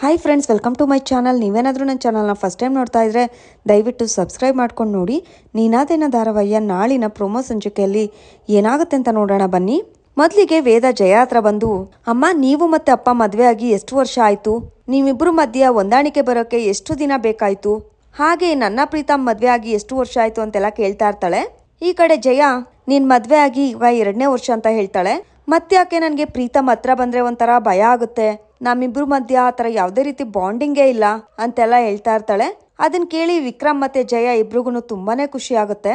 Hi friends, welcome to my channel. ನೀವೇನಾದರೂ ನನ್ನ ಚಾನಲ್ನ ಫಸ್ಟ್ ಟೈಮ್ ನೋಡ್ತಾ ಇದ್ರೆ ದಯವಿಟ್ಟು ಸಬ್ಸ್ಕ್ರೈಬ್ ಮಾಡ್ಕೊಂಡು ನೋಡಿ. ನೀನಾದೇನ ಧಾರಾವಾಹಿಯ ನಾಳಿನ ಪ್ರೊಮೋ ಸಂಚಿಕೆಯಲ್ಲಿ ಏನಾಗುತ್ತೆ ಅಂತ ನೋಡೋಣ ಬನ್ನಿ. ಮೊದಲಿಗೆ ವೇದ ಜಯ ಹತ್ರ ಬಂದು, ಅಮ್ಮ ನೀವು ಮತ್ತೆ ಅಪ್ಪ ಮದುವೆ ಆಗಿ ಎಷ್ಟು ವರ್ಷ ಆಯ್ತು? ನೀವಿಬ್ರು ಮಧ್ಯ ಹೊಂದಾಣಿಕೆ ಬರೋಕೆ ಎಷ್ಟು ದಿನ ಬೇಕಾಯ್ತು? ಹಾಗೆ ನನ್ನ ಪ್ರೀತಮ್ ಮದುವೆ ಆಗಿ ಎಷ್ಟು ವರ್ಷ ಆಯ್ತು ಅಂತೆಲ್ಲ ಕೇಳ್ತಾ ಇರ್ತಾಳೆ. ಈ ಕಡೆ ಜಯ ನೀನ್ ಮದುವೆ ಆಗಿ ಈಗ 2ನೇ ವರ್ಷ ಅಂತ ಹೇಳ್ತಾಳೆ. ಮತ್ತ್ಯಾಕೆ ನನಗೆ ಪ್ರೀತಮ್ ಹತ್ರ ಬಂದ್ರೆ ಒಂಥರ ಭಯ ಆಗುತ್ತೆ, ನಮ್ಮಿಬ್ರು ಮಧ್ಯ ಆ ಥರ ಯಾವುದೇ ರೀತಿ ಬಾಂಡಿಂಗೇ ಇಲ್ಲ ಅಂತೆಲ್ಲ ಹೇಳ್ತಾ ಇರ್ತಾಳೆ. ಅದನ್ನ ಕೇಳಿ ವಿಕ್ರಮ್ ಮತ್ತೆ ಜಯ ಇಬ್ರಿಗೂ ತುಂಬಾನೇ ಖುಷಿ ಆಗುತ್ತೆ.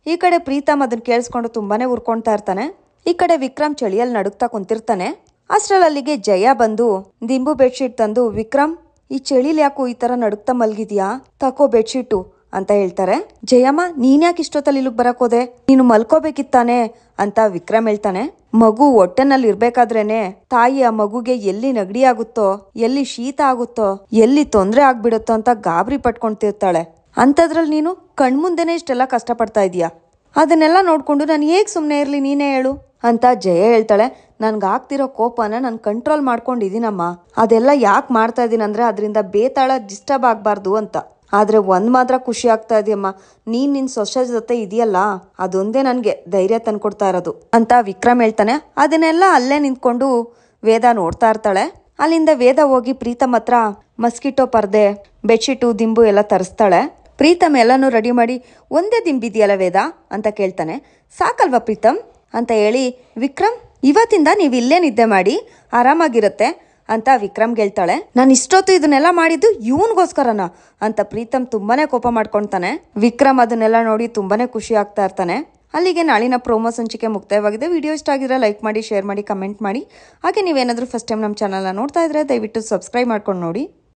ಈ ಕಡೆ ಪ್ರೀತಮ್ ಅದನ್ನ ಕೇಳಿಸ್ಕೊಂಡು ತುಂಬಾನೇ ಉರ್ಕೊಳ್ತಾ ಇರ್ತಾನೆ. ಈ ಕಡೆ ವಿಕ್ರಮ್ ಚಳಿಯಲ್ಲಿ ನಡುಕ್ತಾ ಕುಂತಿರ್ತಾನೆ. ಅಷ್ಟರಲ್ಲಿಗೆ ಜಯ ಬಂದು ದಿಂಬು ಬೆಡ್ಶೀಟ್ ತಂದು, ವಿಕ್ರಮ್ ಈ ಚಳಿಲಿ ಯಾಕೋ ಈ ತರ ನಡುಕ್ತಾ ಮಲ್ಗಿದ್ಯಾ, ತಕೋ ಬೆಡ್ಶೀಟು ಅಂತ ಹೇಳ್ತಾರೆ. ಜಯಮ್ಮ ನೀನ್ಯಾಕೆ ಇಷ್ಟೊತ್ತಲ್ಲಿ ಇಲ್ಲಿಗೆ ಬರಕ್ ಹೋದೆ, ನೀನು ಮಲ್ಕೋಬೇಕಿತ್ತಾನೆ ಅಂತ ವಿಕ್ರಮ್ ಹೇಳ್ತಾನೆ. ಮಗು ಹೊಟ್ಟೆನಲ್ಲಿ ಇರ್ಬೇಕಾದ್ರೇನೆ ತಾಯಿ ಆ ಮಗುಗೆ ಎಲ್ಲಿ ನೆಗಡಿ ಆಗುತ್ತೋ, ಎಲ್ಲಿ ಶೀತ ಆಗುತ್ತೋ, ಎಲ್ಲಿ ತೊಂದ್ರೆ ಆಗ್ಬಿಡುತ್ತೋ ಅಂತ ಗಾಬರಿ ಪಟ್ಕೊಂತಿರ್ತಾಳೆ. ಅಂತದ್ರಲ್ಲಿ ನೀನು ಕಣ್ಮುಂದೆನೆ ಇಷ್ಟೆಲ್ಲ ಕಷ್ಟ ಪಡ್ತಾ ಇದೀಯಾ, ಅದನ್ನೆಲ್ಲ ನೋಡ್ಕೊಂಡು ನಾನು ಹೇಗ್ ಸುಮ್ನೆ ಇರ್ಲಿ, ನೀನೇ ಹೇಳು ಅಂತ ಜಯ ಹೇಳ್ತಾಳೆ. ನನ್ಗೆ ಆಗ್ತಿರೋ ಕೋಪನ ನಾನು ಕಂಟ್ರೋಲ್ ಮಾಡ್ಕೊಂಡಿದ್ದೀನಮ್ಮ. ಅದೆಲ್ಲ ಯಾಕೆ ಮಾಡ್ತಾ ಇದೀನಿ ಅಂದ್ರೆ ಅದರಿಂದ ಬೇತಾಳ ಡಿಸ್ಟರ್ಬ್ ಆಗ್ಬಾರ್ದು ಅಂತ. ಆದ್ರೆ ಒಂದ್ ಮಾತ್ರ ಖುಷಿ ಆಗ್ತಾ ಇದೆಯಮ್ಮ, ನೀನ್ ನಿನ್ ಸೊಸೆ ಜೊತೆ ಇದೆಯಲ್ಲ ಅದೊಂದೇ ನನ್ಗೆ ಧೈರ್ಯ ತಂದ್ಕೊಡ್ತಾ ಇರೋದು ಅಂತ ವಿಕ್ರಮ್ ಹೇಳ್ತಾನೆ. ಅದನ್ನೆಲ್ಲ ಅಲ್ಲೇ ನಿಂತ್ಕೊಂಡು ವೇದ ನೋಡ್ತಾ ಇರ್ತಾಳೆ. ಅಲ್ಲಿಂದ ವೇದ ಹೋಗಿ ಪ್ರೀತಮ್ ಹತ್ರ ಮಸ್ಕಿಟೋ ಪರ್ದೆ, ಬೆಡ್ಶೀಟು, ದಿಂಬು ಎಲ್ಲ ತರಿಸ್ತಾಳೆ. ಪ್ರೀತಮ್ ಎಲ್ಲಾನು ರೆಡಿ ಮಾಡಿ, ಒಂದೇ ದಿಂಬಿದೆಯಲ್ಲ ವೇದ ಅಂತ ಕೇಳ್ತಾನೆ. ಸಾಕಲ್ವಾ ಪ್ರೀತಮ್ ಅಂತ ಹೇಳಿ, ವಿಕ್ರಮ್ ಇವತ್ತಿಂದ ನೀವು ಇಲ್ಲೇ ನಿದ್ದೆ ಮಾಡಿ ಆರಾಮಾಗಿರುತ್ತೆ ಅಂತ ವಿಕ್ರಮ್ಗೆ ಹೇಳ್ತಾಳೆ. ನಾನು ಇಷ್ಟೊತ್ತು ಇದನ್ನೆಲ್ಲ ಮಾಡಿದ್ದು ಇವನ್ಗೋಸ್ಕರನ ಅಂತ ಪ್ರೀತಮ್ ತುಂಬಾನೇ ಕೋಪ ಮಾಡ್ಕೊಳ್ತಾನೆ. ವಿಕ್ರಮ್ ಅದನ್ನೆಲ್ಲ ನೋಡಿ ತುಂಬಾನೇ ಖುಷಿ ಆಗ್ತಾ ಇರ್ತಾನೆ. ಅಲ್ಲಿಗೆ ನಾಳಿನ ಪ್ರೋಮೋ ಸಂಚಿಕೆ ಮುಕ್ತಾಯವಾಗಿದೆ. ವಿಡಿಯೋ ಇಷ್ಟ ಆಗಿದ್ರೆ ಲೈಕ್ ಮಾಡಿ, ಶೇರ್ ಮಾಡಿ, ಕಮೆಂಟ್ ಮಾಡಿ. ಹಾಗೆ ನೀವೇನಾದ್ರೂ ಫಸ್ಟ್ ಟೈಮ್ ನಮ್ಮ ಚಾನಲ್ನ ನೋಡ್ತಾ ಇದ್ರೆ ದಯವಿಟ್ಟು ಸಬ್ಸ್ಕ್ರೈಬ್ ಮಾಡ್ಕೊಂಡು ನೋಡಿ.